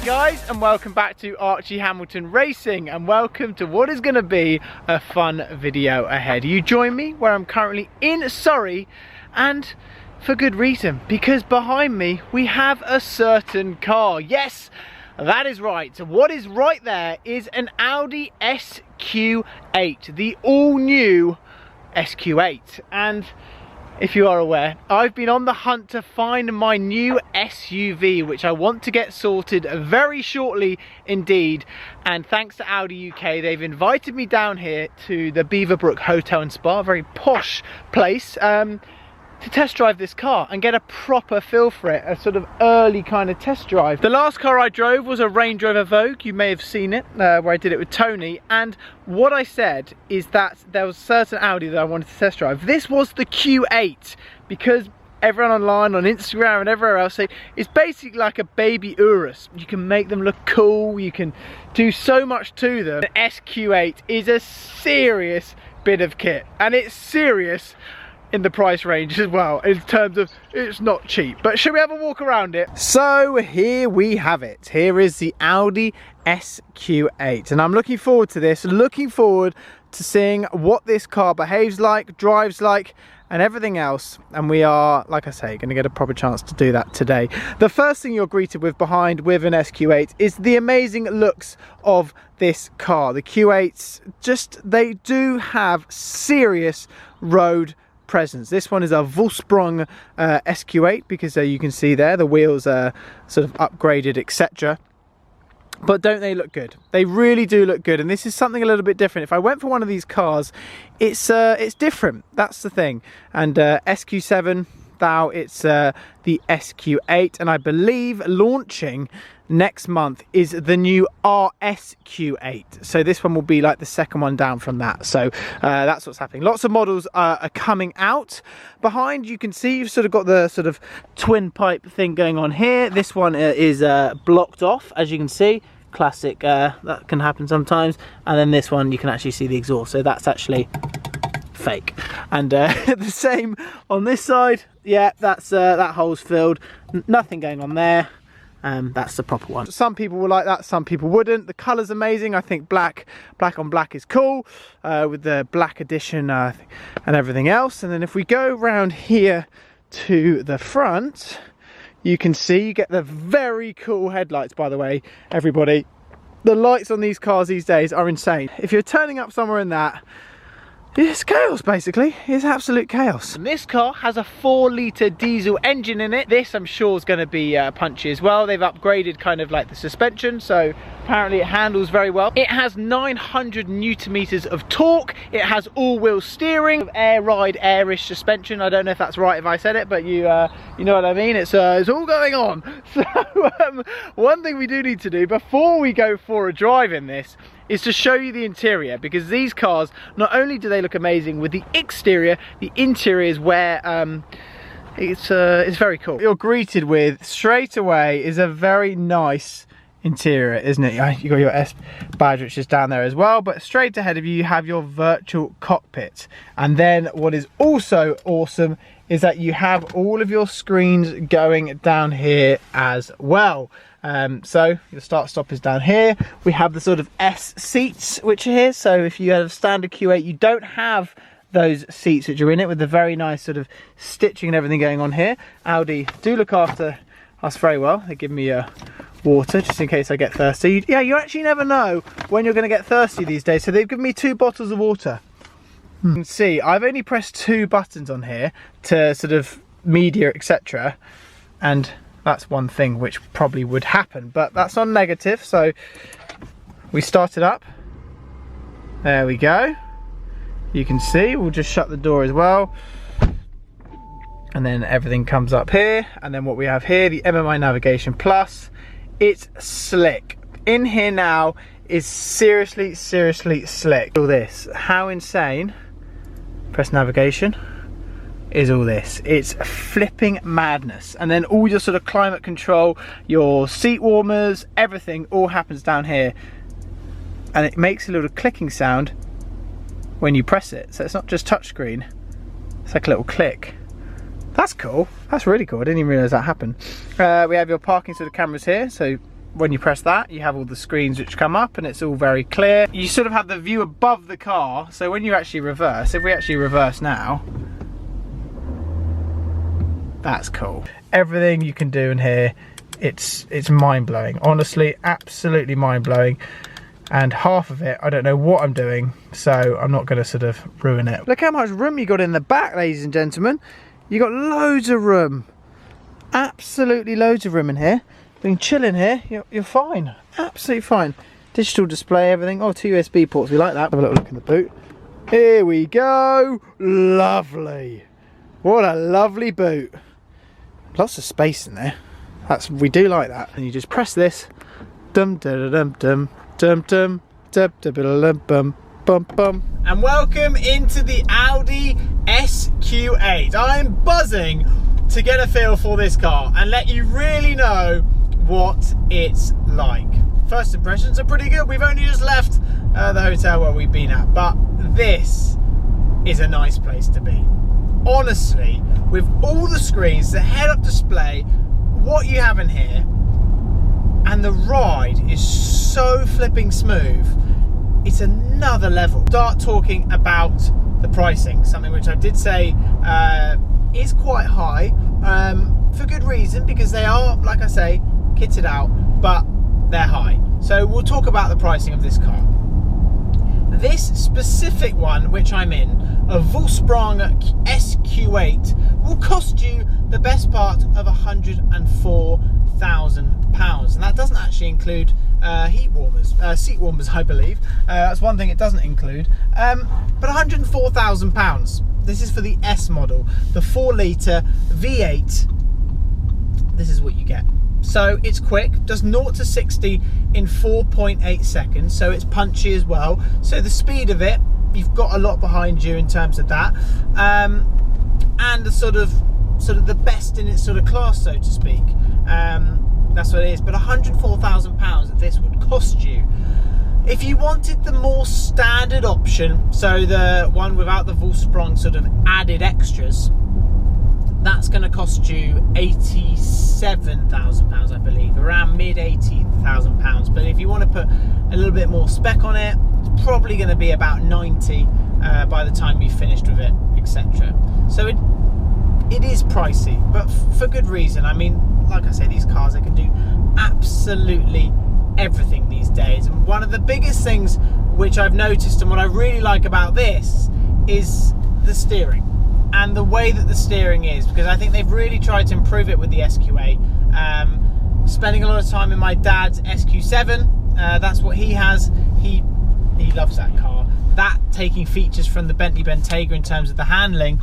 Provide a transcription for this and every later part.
guys, and welcome back to Archie Hamilton Racing, and welcome to what is going to be a fun video ahead. You join me where I'm currently in Surrey, and for good reason, because behind me we have a certain car. Yes, that is right. So what is right there is an Audi SQ8, the all new SQ8. And if you are aware, I've been on the hunt to find my new SUV, which I want to get sorted very shortly indeed. And thanks to Audi UK, they've invited me down here to the Beaverbrook Hotel and Spa, a very posh place, to test drive this car and get a proper feel for it, a sort of early kind of test drive. The last car I drove was a Range Rover Vogue. You may have seen it, where I did it with Tony, and what I said is that there was a certain Audi that I wanted to test drive. This was the Q8, because everyone online, on Instagram and everywhere else say it's basically like a baby Urus. You can make them look cool, you can do so much to them. The SQ8 is a serious bit of kit, and it's serious in the price range as well, in terms of it's not cheap. But should we have a walk around it? So here we have it. Here is the Audi SQ8, and I'm looking forward to this, looking forward to seeing what this car behaves like, drives like, and everything else. And we are, like I say, going to get a proper chance to do that today. The first thing you're greeted with behind with an SQ8 is the amazing looks of this car. The Q8s, they do have serious road presence. This one is a Vollsprung SQ8, because you can see there the wheels are sort of upgraded, etc. But don't they look good? They really do look good, and this is something a little bit different. If I went for one of these cars, it's different. That's the thing. And SQ7, now it's the SQ8, and I believe launching next month is the new RSQ8. So this one will be like the second one down from that. So that's what's happening. Lots of models are coming out. Behind, you can see you've sort of got the sort of twin pipe thing going on here. This one is blocked off, as you can see. Classic, that can happen sometimes. And then this one, you can actually see the exhaust. So that's actually fake. And the same on this side. Yeah, that's that hole's filled. Nothing going on there. That's the proper one. Some people will like that, some people wouldn't. The colour's amazing. I think black on black is cool, with the black edition and everything else. And then if we go round here to the front, you can see you get the very cool headlights, by the way, everybody. The lights on these cars these days are insane. If you're turning up somewhere in that, it's chaos, basically. It's absolute chaos. And this car has a 4-litre diesel engine in it. This, I'm sure, is going to be punchy as well. They've upgraded kind of like the suspension, so apparently it handles very well. It has 900 newton meters of torque. It has all-wheel steering, air ride, airish suspension. I don't know if that's right if I said it, but you know what I mean. It's all going on. So one thing we do need to do before we go for a drive in this is to show you the interior, because these cars, not only do they look amazing with the exterior, the interior is where it's very cool. What you're greeted with straight away is a very nice interior, isn't it? You got your S badge, which is down there as well, but straight ahead of you, you have your virtual cockpit. And then what is also awesome is that you have all of your screens going down here as well. So your start stop is down here. We have the sort of S seats which are here, so if you have a standard Q8 you don't have those seats which are in it, with the very nice sort of stitching and everything going on here. Audi do look after us very well. They give me water just in case I get thirsty. Yeah, you actually never know when you're going to get thirsty these days, so they've given me 2 bottles of water. You can see I've only pressed 2 buttons on here to sort of media, etc., and that's one thing which probably would happen, but that's on negative. So we start it up. There we go. You can see, we'll just shut the door as well. And then everything comes up here. And then what we have here, the MMI Navigation Plus. It's slick. In here now is seriously, seriously slick. All this, how insane. Press navigation. Is all this. It's flipping madness. And then all your sort of climate control, your seat warmers, everything all happens down here. And it makes a little clicking sound when you press it. So it's not just touchscreen, it's like a little click. That's cool. That's really cool. I didn't even realise that happened. We have your parking sort of cameras here, so when you press that, you have all the screens which come up and it's all very clear. You sort of have the view above the car, so when you actually reverse, if we actually reverse now, that's cool. Everything you can do in here, it's mind-blowing. Honestly, absolutely mind-blowing. And half of it, I don't know what I'm doing, so I'm not going to sort of ruin it. Look how much room you got in the back, ladies and gentlemen. You got loads of room. Absolutely loads of room in here. You can chill in here, you're fine. Absolutely fine. Digital display, everything. Oh, 2 USB ports, we like that. Have a little look in the boot. Here we go. Lovely. What a lovely boot. Lots of space in there. We do like that. And you just press this. Dum dum dum dum dum dum dum dum bum bum bum. And welcome into the Audi SQ8. I'm buzzing to get a feel for this car and let you really know what it's like. First impressions are pretty good. We've only just left the hotel where we've been at, but this is a nice place to be. Honestly, with all the screens, the head-up display, what you have in here, and the ride is so flipping smooth, it's another level. Start talking about the pricing, something which I did say is quite high, for good reason, because they are, like I say, kitted out, but they're high. So we'll talk about the pricing of this car. This specific one, which I'm in, a Vollsprung SQ8, will cost you the best part of £104,000, and that doesn't actually include seat warmers, I believe. That's one thing it doesn't include. But £104,000. This is for the S model, the 4-litre V8. This is what you get. So it's quick, does 0 to 60 in 4.8 seconds, so it's punchy as well. So the speed of it, you've got a lot behind you in terms of that, and the sort of the best in its sort of class, so to speak. That's what it is. But £104,000 that this would cost you. If you wanted the more standard option, so the one without the Vollsprung sort of added extras, that's going to cost you £87,000, I believe, around mid £80,000. But if you want to put a little bit more spec on it, it's probably going to be about 90 by the time you've finished with it, etc. So it is pricey, but for good reason. I mean, like I say, these cars, they can do absolutely everything these days. And one of the biggest things which I've noticed, and what I really like about this, is the steering. And the way that the steering is, because I think they've really tried to improve it with the SQ8. Spending a lot of time in my dad's SQ7, that's what he has. He loves that car. That taking features from the Bentley Bentayga in terms of the handling.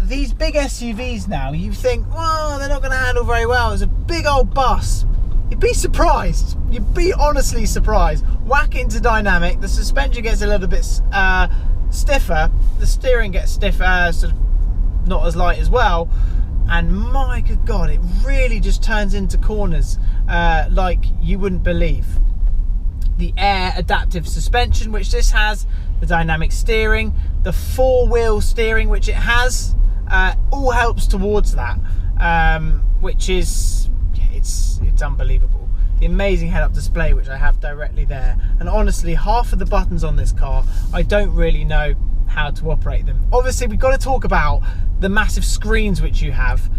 These big SUVs now, you think, well, they're not going to handle very well. It's a big old bus. You'd be surprised. You'd be honestly surprised. Whack into dynamic, the suspension gets a little bit stiffer, the steering gets stiffer, sort of not as light as well, and my good God, it really just turns into corners like you wouldn't believe. The air adaptive suspension, which this has, the dynamic steering, the 4-wheel steering, which it has, all helps towards that, which is, it's unbelievable. The amazing head-up display, which I have directly there, and honestly, half of the buttons on this car, I don't really know how to operate them. Obviously, we've got to talk about the massive screens which you have,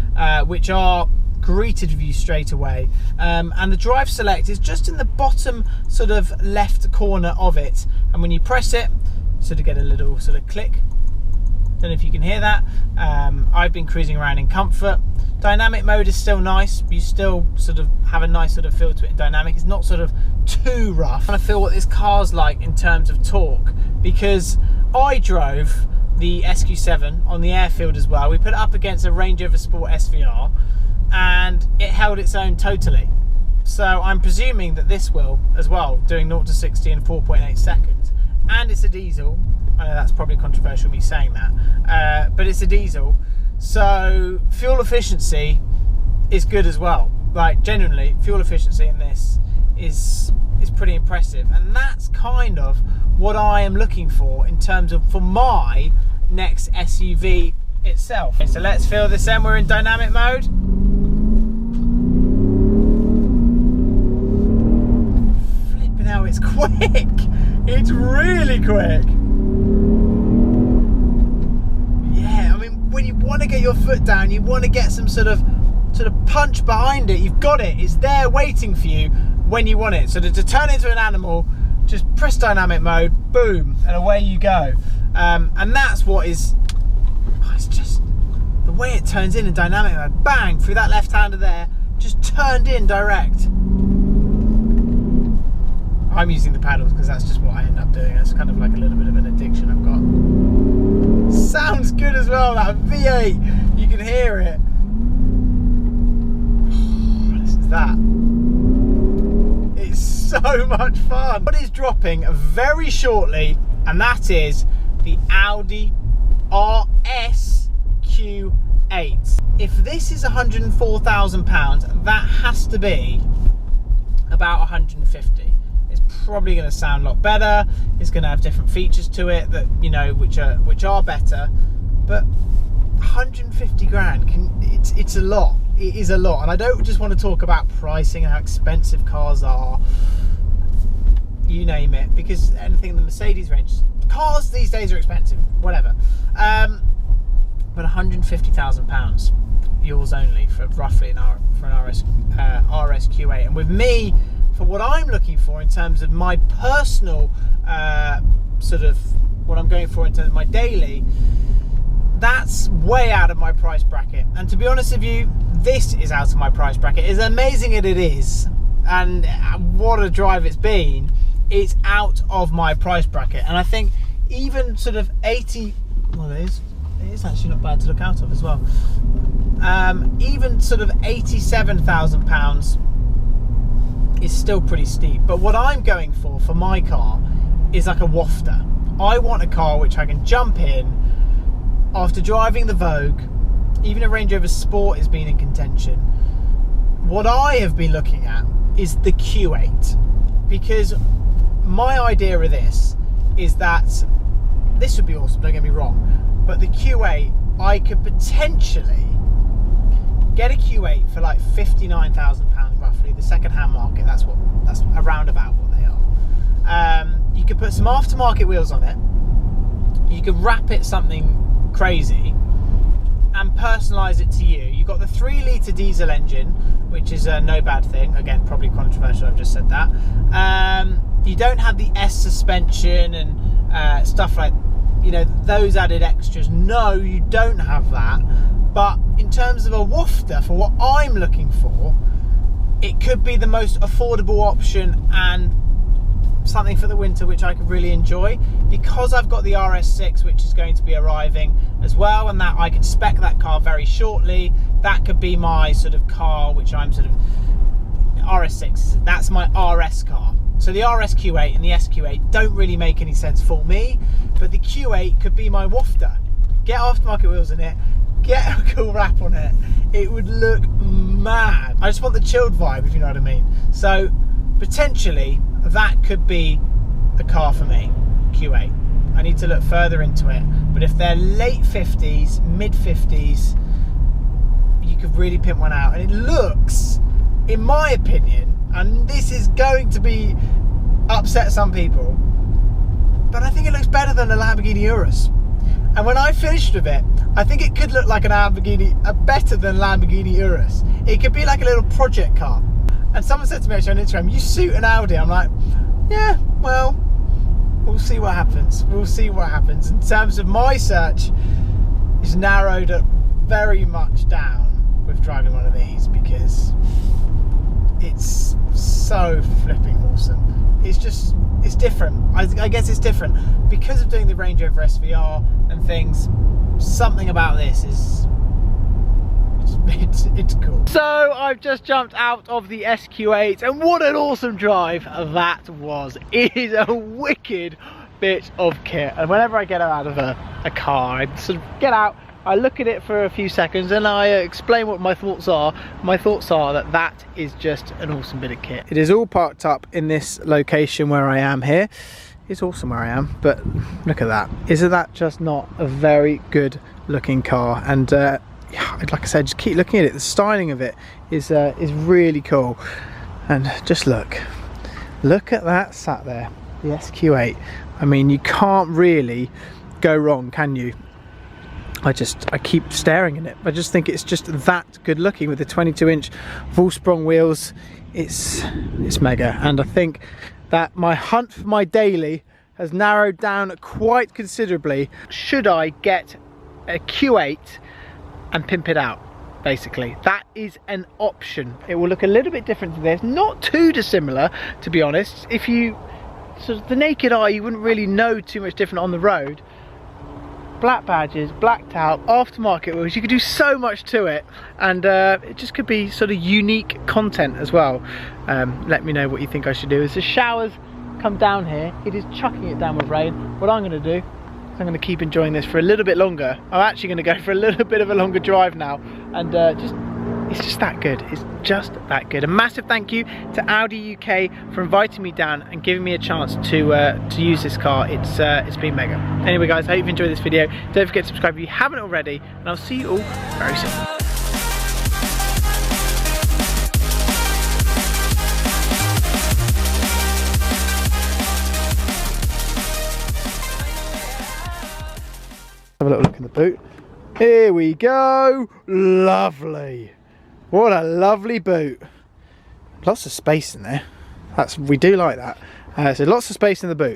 which are greeted with you straight away, and the drive select is just in the bottom sort of left corner of it, and when you press it, sort of get a little sort of click. Don't know if you can hear that. I've been cruising around in comfort. Dynamic mode is still nice. You still sort of have a nice sort of feel to it in dynamic. It's not sort of too rough. I want to feel what this car's like in terms of torque, because I drove the SQ7 on the airfield as well. We put it up against a Range Rover Sport SVR and it held its own totally. So I'm presuming that this will as well, doing 0 to 60 in 4.8 seconds. And it's a diesel. I know that's probably controversial me saying that, but it's a diesel. So fuel efficiency is good as well. Like, genuinely, fuel efficiency in this is pretty impressive, and that's kind of what I am looking for in terms of for my next SUV itself. Okay, so let's feel this in. We're in dynamic mode. it's quick. It's really quick. Yeah, I mean, when you want to get your foot down, you want to get some sort of punch behind it, you've got it. It's there waiting for you when you want it. So to turn into an animal, just press dynamic mode, boom, and away you go. And that's what is, it's just the way it turns in dynamic mode, bang, through that left-hander there, just turned in direct. I'm using the paddles because that's just what I end up doing. It's kind of like a little bit of an addiction I've got. Sounds good as well, that V8, you can hear it. That it's so much fun. What is dropping very shortly, and that is the Audi SQ8. If this is £104,000, that has to be about 150. It's probably going to sound a lot better. It's going to have different features to it that, you know, which are better, but 150 grand, it's a lot. It is a lot. And I don't just want to talk about pricing and how expensive cars are, you name it, because anything in the Mercedes range, cars these days are expensive, whatever. But £150,000, yours only, for roughly an RSQ8. And with me, for what I'm looking for in terms of my personal sort of what I'm going for in terms of my daily, that's way out of my price bracket. And to be honest with you, this is out of my price bracket. As amazing as it is, and what a drive it's been, it's out of my price bracket. And I think even sort of 80, well, it is actually not bad to look out of as well. Even sort of £87,000 is still pretty steep. But what I'm going for my car is like a wafter. I want a car which I can jump in. After driving the Vogue, even a Range Rover Sport has been in contention. What I have been looking at is the Q8, because my idea of this is that this would be awesome, don't get me wrong, but the Q8, I could potentially get a Q8 for like £59,000 roughly, the second-hand market. That's around about what they are. You could put some aftermarket wheels on it. You could wrap it something crazy and personalize it to you. You've got the 3-litre diesel engine, which is no bad thing. Again, probably controversial, I've just said that. You don't have the S suspension and stuff like, you know, those added extras. No, you don't have that. But in terms of a wafter, for what I'm looking for, it could be the most affordable option and something for the winter which I could really enjoy, because I've got the RS6 which is going to be arriving as well, and that I can spec that car very shortly. That could be my sort of car which I'm sort of RS6, that's my RS car. So the RSQ8 and the SQ8 don't really make any sense for me, but the Q8 could be my wafter. Get aftermarket wheels in it, get a cool wrap on it, it would look mad. I just want the chilled vibe, if you know what I mean. So potentially that could be a car for me, Q8. I need to look further into it, but if they're late 50s, mid 50s, you could really pimp one out. And it looks, in my opinion, and this is going to be upset some people, but I think it looks better than a Lamborghini Urus. And when I finished with it, I think it could look like an Lamborghini, better than Lamborghini Urus. It could be like a little project car. And someone said to me actually on Instagram, you suit an Audi. I'm like, yeah, well, we'll see what happens. We'll see what happens. In terms of my search, it's narrowed up very much down with driving one of these, because it's so flipping awesome. It's just, it's different. I guess it's different because of doing the Range Rover SVR and things. Something about this is, it's cool. So I've just jumped out of the SQ8, and what an awesome drive that was. It is a wicked bit of kit, and whenever I get out of a car, I sort of get out, I look at it for a few seconds and I explain what my thoughts are. My thoughts are that that is just an awesome bit of kit. It is all parked up in this location where I am here. It's awesome where I am, but look at that. Isn't that just not a very good looking car? And yeah, like I said, just keep looking at it. The styling of it is really cool. And just look, Look at that sat there, the SQ8. I mean, you can't really go wrong, can you? I keep staring at it. I just think it's just that good looking with the 22-inch full sprung wheels. It's mega, and I think that my hunt for my daily has narrowed down quite considerably. Should I get a Q8 and pimp it out? Basically, that is an option. It will look a little bit different to this, not too dissimilar, to be honest. If you sort of the naked eye, you wouldn't really know too much different on the road. Black badges, blacked out, aftermarket wheels, you could do so much to it, and it just could be sort of unique content as well. Let me know what you think I should do. As the showers come down here, it is chucking it down with rain. What I'm going to do is I'm going to keep enjoying this for a little bit longer. I'm actually going to go for a little bit of a longer drive now, and it's just that good. It's just that good. A massive thank you to Audi UK for inviting me down and giving me a chance to use this car. It's been mega. Anyway guys, I hope you've enjoyed this video. Don't forget to subscribe if you haven't already, and I'll see you all very soon. Have a little look in the boot. Here we go. Lovely. What a lovely boot. Lots of space in there. We do like that. So lots of space in the boot.